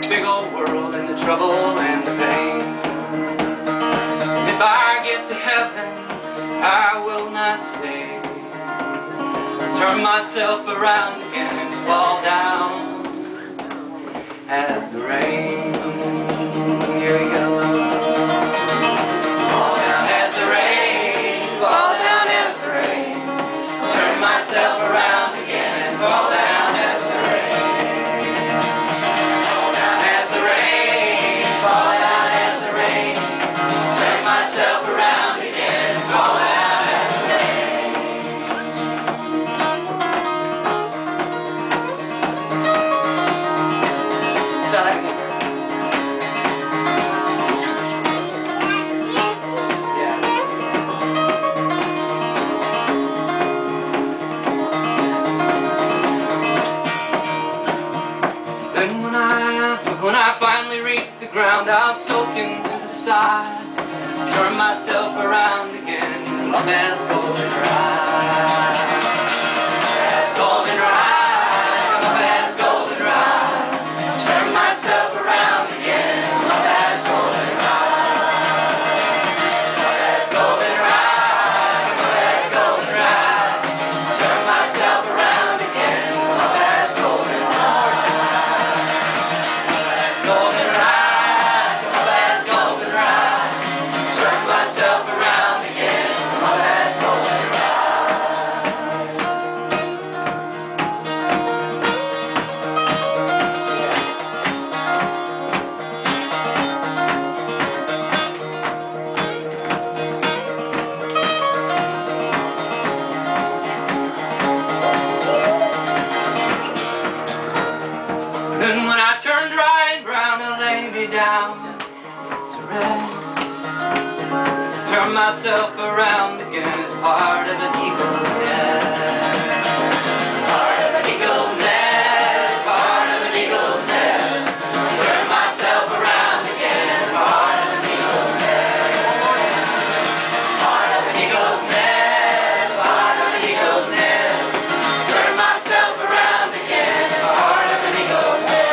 big old world and the trouble and the pain. If I get to heaven, I will not stay. I'll turn myself around again and fall down as the rain. Here we go. Fall down as the rain, fall down as the rain. Turn myself around again and fall down as the rain. Fall down as the rain, fall down as the rain. Turn myself around again and fall down as the rain. Try that again. When I finally reach the ground, I'll soak into the side, turn myself around again, up as goldenrod. As goldenrod, up as goldenrod. Turn myself around again, up as goldenrod. Up as goldenrod, up as goldenrod. Turn myself around again, up as goldenrod. Then when I turn dry and brown and lay me down to rest, turn myself around again as part of an eagle's nest. Part of an eagle's nest, part of an eagle's nest. Turn myself around again as part of an eagle's nest. Part of an eagle's nest, part of an eagle's nest. Turn myself around again as part of an eagle's nest.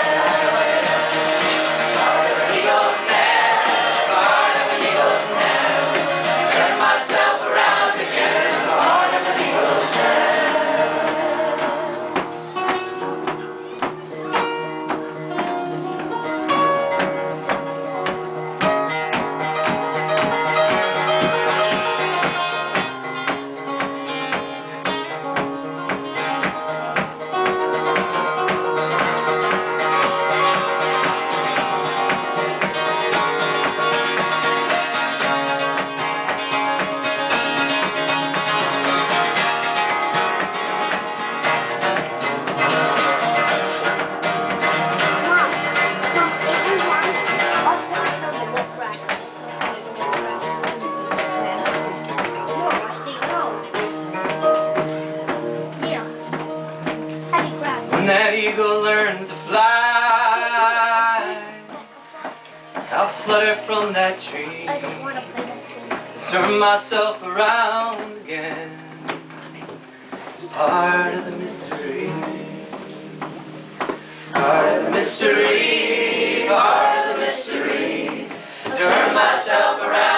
When that eagle learned to fly, I'll flutter from that tree, turn myself around again. It's part of the mystery, part of the mystery, part of the mystery. Turn myself around.